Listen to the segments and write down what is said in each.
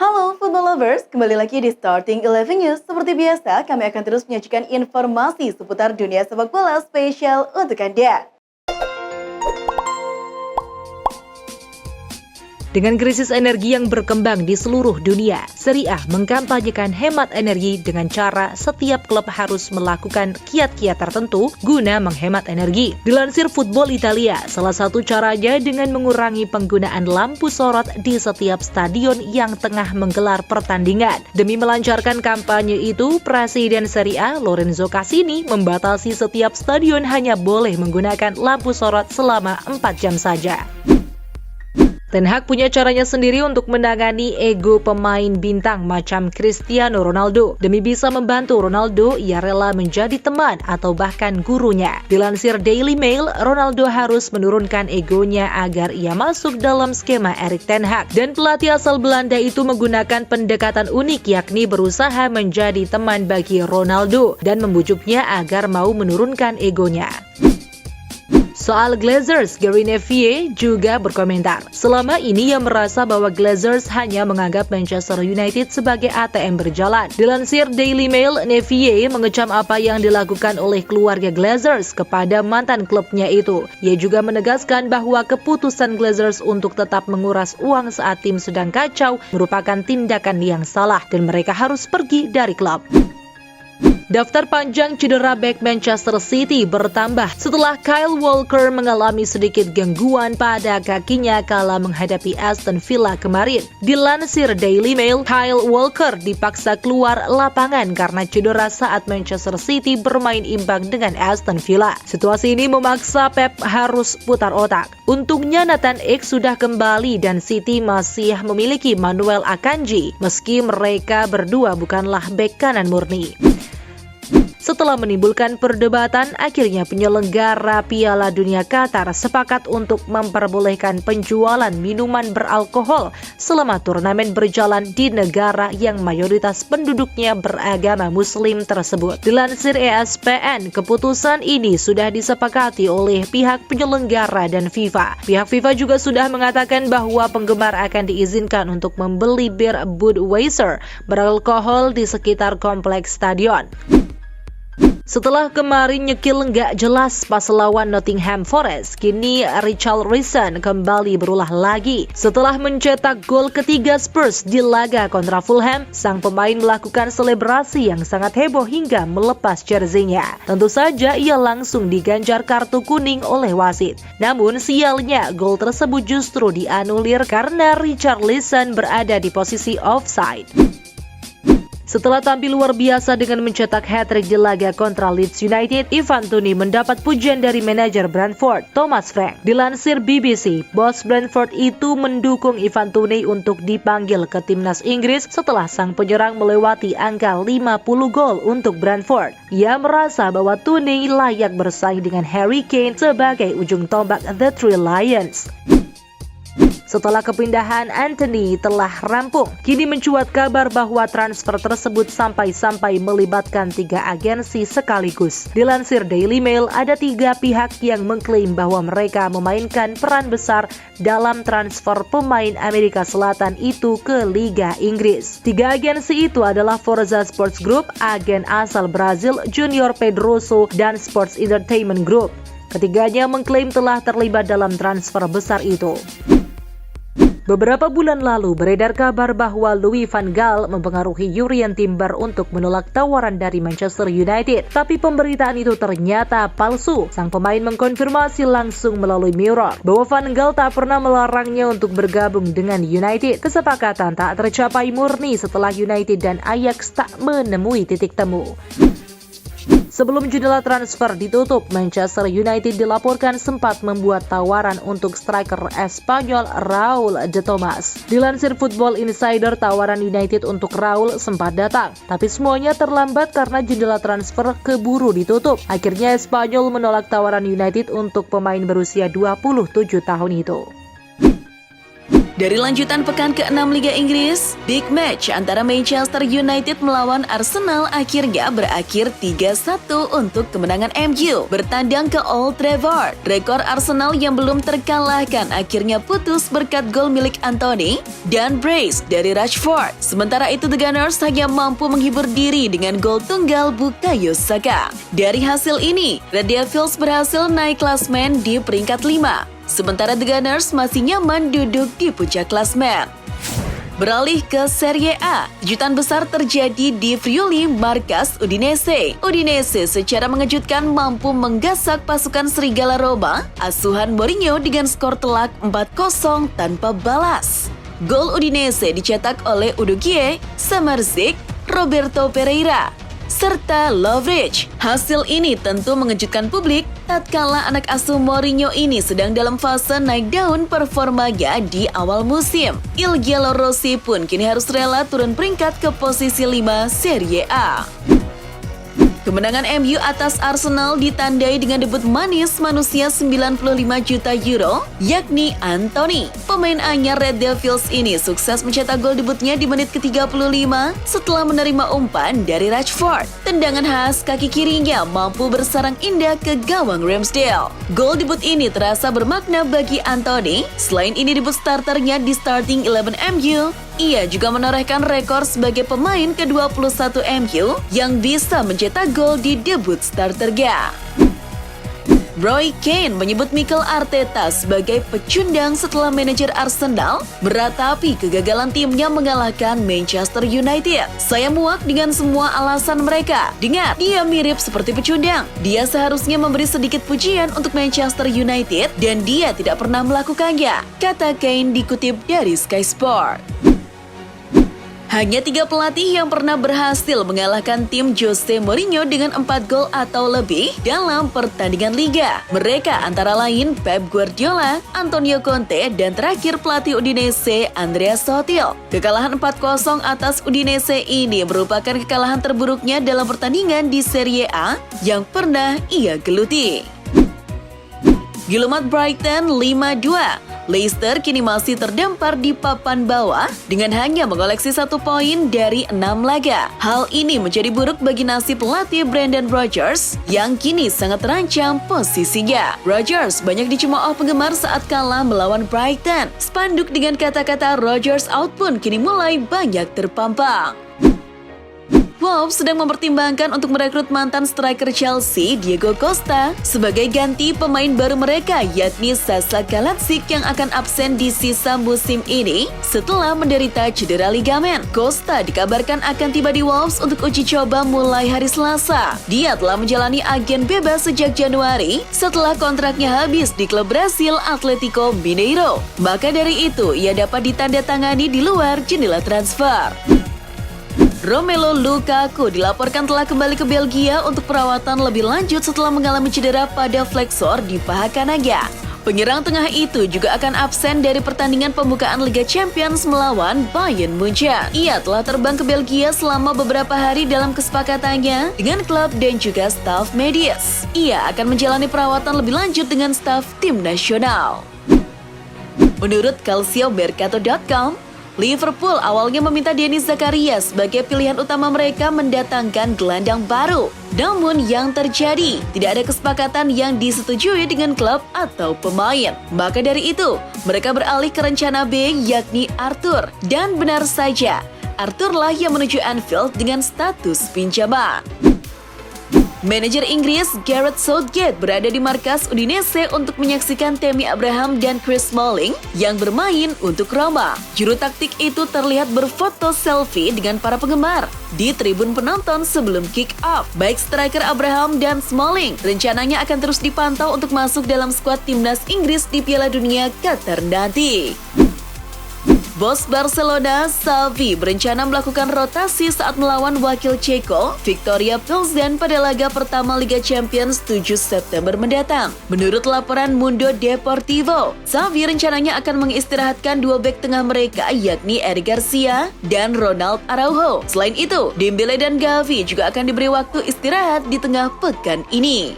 Halo football lovers, kembali lagi di Starting 11 News. Seperti biasa, kami akan terus menyajikan informasi seputar dunia sepak bola spesial untuk Anda. Dengan krisis energi yang berkembang di seluruh dunia, Serie A mengkampanyekan hemat energi dengan cara setiap klub harus melakukan kiat-kiat tertentu guna menghemat energi. Dilansir Football Italia, salah satu caranya dengan mengurangi penggunaan lampu sorot di setiap stadion yang tengah menggelar pertandingan. Demi melancarkan kampanye itu, Presiden Serie A Lorenzo Cassini membatasi setiap stadion hanya boleh menggunakan lampu sorot selama 4 jam saja. Ten Hag punya caranya sendiri untuk menangani ego pemain bintang macam Cristiano Ronaldo. Demi bisa membantu Ronaldo, ia rela menjadi teman atau bahkan gurunya. Dilansir Daily Mail, Ronaldo harus menurunkan egonya agar ia masuk dalam skema Erik Ten Hag. Dan pelatih asal Belanda itu menggunakan pendekatan unik, yakni berusaha menjadi teman bagi Ronaldo dan membujuknya agar mau menurunkan egonya. Soal Glazers, Gary Neville juga berkomentar. Selama ini ia merasa bahwa Glazers hanya menganggap Manchester United sebagai ATM berjalan. Dilansir Daily Mail, Neville mengecam apa yang dilakukan oleh keluarga Glazers kepada mantan klubnya itu. Ia juga menegaskan bahwa keputusan Glazers untuk tetap menguras uang saat tim sedang kacau merupakan tindakan yang salah dan mereka harus pergi dari klub. Daftar panjang cedera bek Manchester City bertambah setelah Kyle Walker mengalami sedikit gangguan pada kakinya kala menghadapi Aston Villa kemarin. Dilansir Daily Mail, Kyle Walker dipaksa keluar lapangan karena cedera saat Manchester City bermain imbang dengan Aston Villa. Situasi ini memaksa Pep harus putar otak. Untungnya Nathan Ake sudah kembali dan City masih memiliki Manuel Akanji, meski mereka berdua bukanlah bek kanan murni. Setelah menimbulkan perdebatan, akhirnya penyelenggara Piala Dunia Qatar sepakat untuk memperbolehkan penjualan minuman beralkohol selama turnamen berjalan di negara yang mayoritas penduduknya beragama Muslim tersebut. Dilansir ESPN, keputusan ini sudah disepakati oleh pihak penyelenggara dan FIFA. Pihak FIFA juga sudah mengatakan bahwa penggemar akan diizinkan untuk membeli bir Budweiser beralkohol di sekitar kompleks stadion. Setelah kemarin nyekil nggak jelas pas lawan Nottingham Forest, kini Richarlison kembali berulah lagi. Setelah mencetak gol ketiga Spurs di laga kontra Fulham, sang pemain melakukan selebrasi yang sangat heboh hingga melepas jersey-nya. Tentu saja ia langsung diganjar kartu kuning oleh wasit. Namun sialnya, gol tersebut justru dianulir karena Richarlison berada di posisi offside. Setelah tampil luar biasa dengan mencetak hat-trick di laga kontra Leeds United, Ivan Toney mendapat pujian dari manajer Brentford, Thomas Frank. Dilansir BBC, bos Brentford itu mendukung Ivan Toney untuk dipanggil ke timnas Inggris setelah sang penyerang melewati angka 50 gol untuk Brentford. Ia merasa bahwa Toney layak bersaing dengan Harry Kane sebagai ujung tombak The Three Lions. Setelah kepindahan Anthony telah rampung, kini mencuat kabar bahwa transfer tersebut sampai-sampai melibatkan 3 agensi sekaligus. Dilansir Daily Mail, ada 3 pihak yang mengklaim bahwa mereka memainkan peran besar dalam transfer pemain Amerika Selatan itu ke Liga Inggris. 3 agensi itu adalah Forza Sports Group, agen asal Brazil Junior Pedroso, dan Sports Entertainment Group. Ketiganya mengklaim telah terlibat dalam transfer besar itu. Beberapa bulan lalu beredar kabar bahwa Louis van Gaal mempengaruhi Jurrien Timber untuk menolak tawaran dari Manchester United. Tapi pemberitaan itu ternyata palsu. Sang pemain mengkonfirmasi langsung melalui Mirror bahwa Van Gaal tak pernah melarangnya untuk bergabung dengan United. Kesepakatan tak tercapai murni setelah United dan Ajax tak menemui titik temu. Sebelum jendela transfer ditutup, Manchester United dilaporkan sempat membuat tawaran untuk striker Espanyol Raul de Tomas. Dilansir Football Insider, tawaran United untuk Raul sempat datang, tapi semuanya terlambat karena jendela transfer keburu ditutup. Akhirnya Espanyol menolak tawaran United untuk pemain berusia 27 tahun itu. Dari lanjutan pekan ke-6 Liga Inggris, big match antara Manchester United melawan Arsenal akhirnya berakhir 3-1 untuk kemenangan MU. Bertandang ke Old Trafford, rekor Arsenal yang belum terkalahkan akhirnya putus berkat gol milik Anthony dan brace dari Rashford. Sementara itu The Gunners hanya mampu menghibur diri dengan gol tunggal Bukayo Saka. Dari hasil ini, Red Devils berhasil naik klasemen di peringkat 5. Sementara The Gunners masih nyaman duduk di puncak klasemen. Beralih ke Serie A, kejutan besar terjadi di Friuli, markas Udinese. Udinese secara mengejutkan mampu menggasak pasukan Serigala Roma, asuhan Mourinho dengan skor telak 4-0 tanpa balas. Gol Udinese dicetak oleh Udogie, Samardzic, Roberto Pereira, serta Lovric. Hasil ini tentu mengejutkan publik tatkala anak asuh Mourinho ini sedang dalam fase naik daun performanya di awal musim. Il Giallorossi pun kini harus rela turun peringkat ke posisi 5 Serie A. Kemenangan MU atas Arsenal ditandai dengan debut manis manusia 95 juta euro, yakni Anthony. Pemain anyar Red Devils ini sukses mencetak gol debutnya di menit ke-35 setelah menerima umpan dari Rashford. Tendangan khas kaki kirinya mampu bersarang indah ke gawang Ramsdale. Gol debut ini terasa bermakna bagi Anthony. Selain ini debut starternya di Starting 11 MU, ia juga menorehkan rekor sebagai pemain ke-21 MU yang bisa mencetak gol di debut starternya. Roy Keane menyebut Mikel Arteta sebagai pecundang setelah manajer Arsenal meratapi kegagalan timnya mengalahkan Manchester United. Saya muak dengan semua alasan mereka. Dengar, dia mirip seperti pecundang. Dia seharusnya memberi sedikit pujian untuk Manchester United dan dia tidak pernah melakukannya, kata Keane dikutip dari Sky Sport. Hanya 3 pelatih yang pernah berhasil mengalahkan tim Jose Mourinho dengan 4 gol atau lebih dalam pertandingan Liga. Mereka antara lain Pep Guardiola, Antonio Conte, dan terakhir pelatih Udinese Andrea Sottil. Kekalahan 4-0 atas Udinese ini merupakan kekalahan terburuknya dalam pertandingan di Serie A yang pernah ia geluti. Gilumat Brighton 5-2. Leicester kini masih terdampar di papan bawah dengan hanya mengoleksi 1 poin dari 6 laga. Hal ini menjadi buruk bagi nasib pelatih Brendan Rodgers yang kini sangat terancam posisinya. Rodgers banyak dicemooh penggemar saat kalah melawan Brighton. Spanduk dengan kata-kata Rodgers out pun kini mulai banyak terpampang. Wolves sedang mempertimbangkan untuk merekrut mantan striker Chelsea, Diego Costa, sebagai ganti pemain baru mereka, yakni Sasa Kaladzic yang akan absen di sisa musim ini setelah menderita cedera ligamen. Costa dikabarkan akan tiba di Wolves untuk uji coba mulai hari Selasa. Dia telah menjalani agen bebas sejak Januari setelah kontraknya habis di klub Brasil Atlético Mineiro. Maka dari itu, ia dapat ditandatangani di luar jendela transfer. Romelu Lukaku dilaporkan telah kembali ke Belgia untuk perawatan lebih lanjut setelah mengalami cedera pada flexor di paha kanannya. Penyerang tengah itu juga akan absen dari pertandingan pembukaan Liga Champions melawan Bayern Munchen. Ia telah terbang ke Belgia selama beberapa hari dalam kesepakatannya dengan klub dan juga staf medis. Ia akan menjalani perawatan lebih lanjut dengan staf tim nasional. Menurut calciomercato.com, Liverpool awalnya meminta Denis Zakaria sebagai pilihan utama mereka mendatangkan gelandang baru. Namun yang terjadi, tidak ada kesepakatan yang disetujui dengan klub atau pemain. Maka dari itu, mereka beralih ke rencana B, yakni Arthur. Dan benar saja, Arthurlah yang menuju Anfield dengan status pinjaman. Manajer Inggris Gareth Southgate berada di markas Udinese untuk menyaksikan Tammy Abraham dan Chris Smalling yang bermain untuk Roma. Juru taktik itu terlihat berfoto selfie dengan para penggemar di tribun penonton sebelum kick-off. Baik striker Abraham dan Smalling rencananya akan terus dipantau untuk masuk dalam skuad timnas Inggris di Piala Dunia Qatar nanti. Bos Barcelona, Xavi, berencana melakukan rotasi saat melawan wakil Ceko, Victoria Pilsen pada laga pertama Liga Champions 7 September mendatang. Menurut laporan Mundo Deportivo, Xavi rencananya akan mengistirahatkan 2 bek tengah mereka, yakni Eric Garcia dan Ronald Araujo. Selain itu, Dembele dan Gavi juga akan diberi waktu istirahat di tengah pekan ini.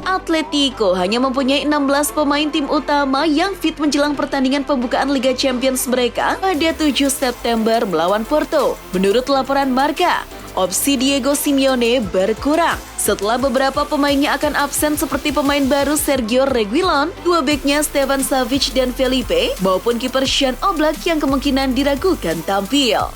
Atletico hanya mempunyai 16 pemain tim utama yang fit menjelang pertandingan pembukaan Liga Champions mereka pada 7 September melawan Porto. Menurut laporan Marca, opsi Diego Simeone berkurang setelah beberapa pemainnya akan absen seperti pemain baru Sergio Reguilon, dua beknya Stefan Savic dan Felipe, maupun kiper Sean Oblak yang kemungkinan diragukan tampil.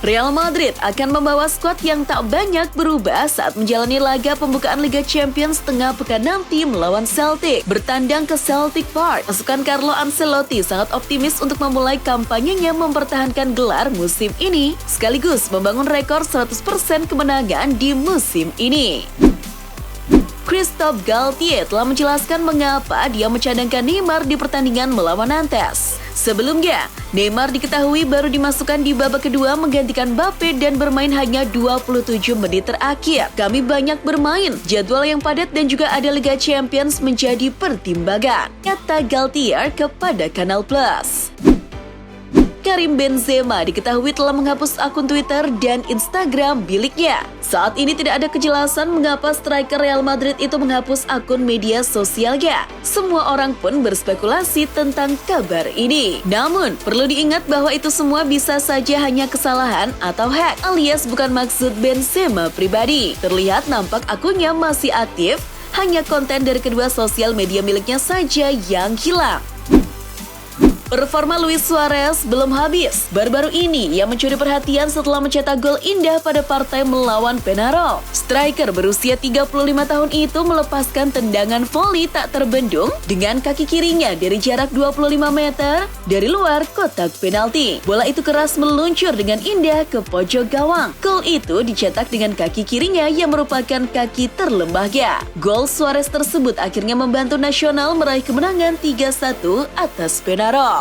Real Madrid akan membawa skuad yang tak banyak berubah saat menjalani laga pembukaan Liga Champions tengah pekan nanti melawan Celtic. Bertandang ke Celtic Park, pasukan Carlo Ancelotti sangat optimis untuk memulai kampanyenya mempertahankan gelar musim ini, sekaligus membangun rekor 100% kemenangan di musim ini. Christophe Galtier telah menjelaskan mengapa dia mencadangkan Neymar di pertandingan melawan Nantes. Sebelumnya, Neymar diketahui baru dimasukkan di babak kedua menggantikan Mbappe dan bermain hanya 27 menit terakhir. Kami banyak bermain, jadwal yang padat dan juga ada Liga Champions menjadi pertimbangan, kata Galtier kepada Kanal Plus. Karim Benzema diketahui telah menghapus akun Twitter dan Instagram miliknya. Saat ini tidak ada kejelasan mengapa striker Real Madrid itu menghapus akun media sosialnya. Semua orang pun berspekulasi tentang kabar ini. Namun, perlu diingat bahwa itu semua bisa saja hanya kesalahan atau hack, alias bukan maksud Benzema pribadi. Terlihat nampak akunnya masih aktif, hanya konten dari kedua sosial media miliknya saja yang hilang. Performa Luis Suarez belum habis. Baru-baru ini ia mencuri perhatian setelah mencetak gol indah pada partai melawan Peñarol. Striker berusia 35 tahun itu melepaskan tendangan voli tak terbendung dengan kaki kirinya dari jarak 25 meter dari luar kotak penalti. Bola itu keras meluncur dengan indah ke pojok gawang. Gol itu dicetak dengan kaki kirinya yang merupakan kaki terlembahnya. Gol Suarez tersebut akhirnya membantu Nasional meraih kemenangan 3-1 atas Peñarol.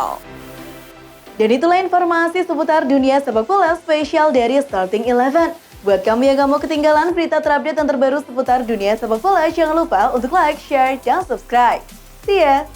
Dan itulah informasi seputar dunia sepak bola spesial dari Starting 11. Buat kamu yang gak mau ketinggalan berita terupdate dan terbaru seputar dunia sepak bola, jangan lupa untuk like, share, dan subscribe. See ya!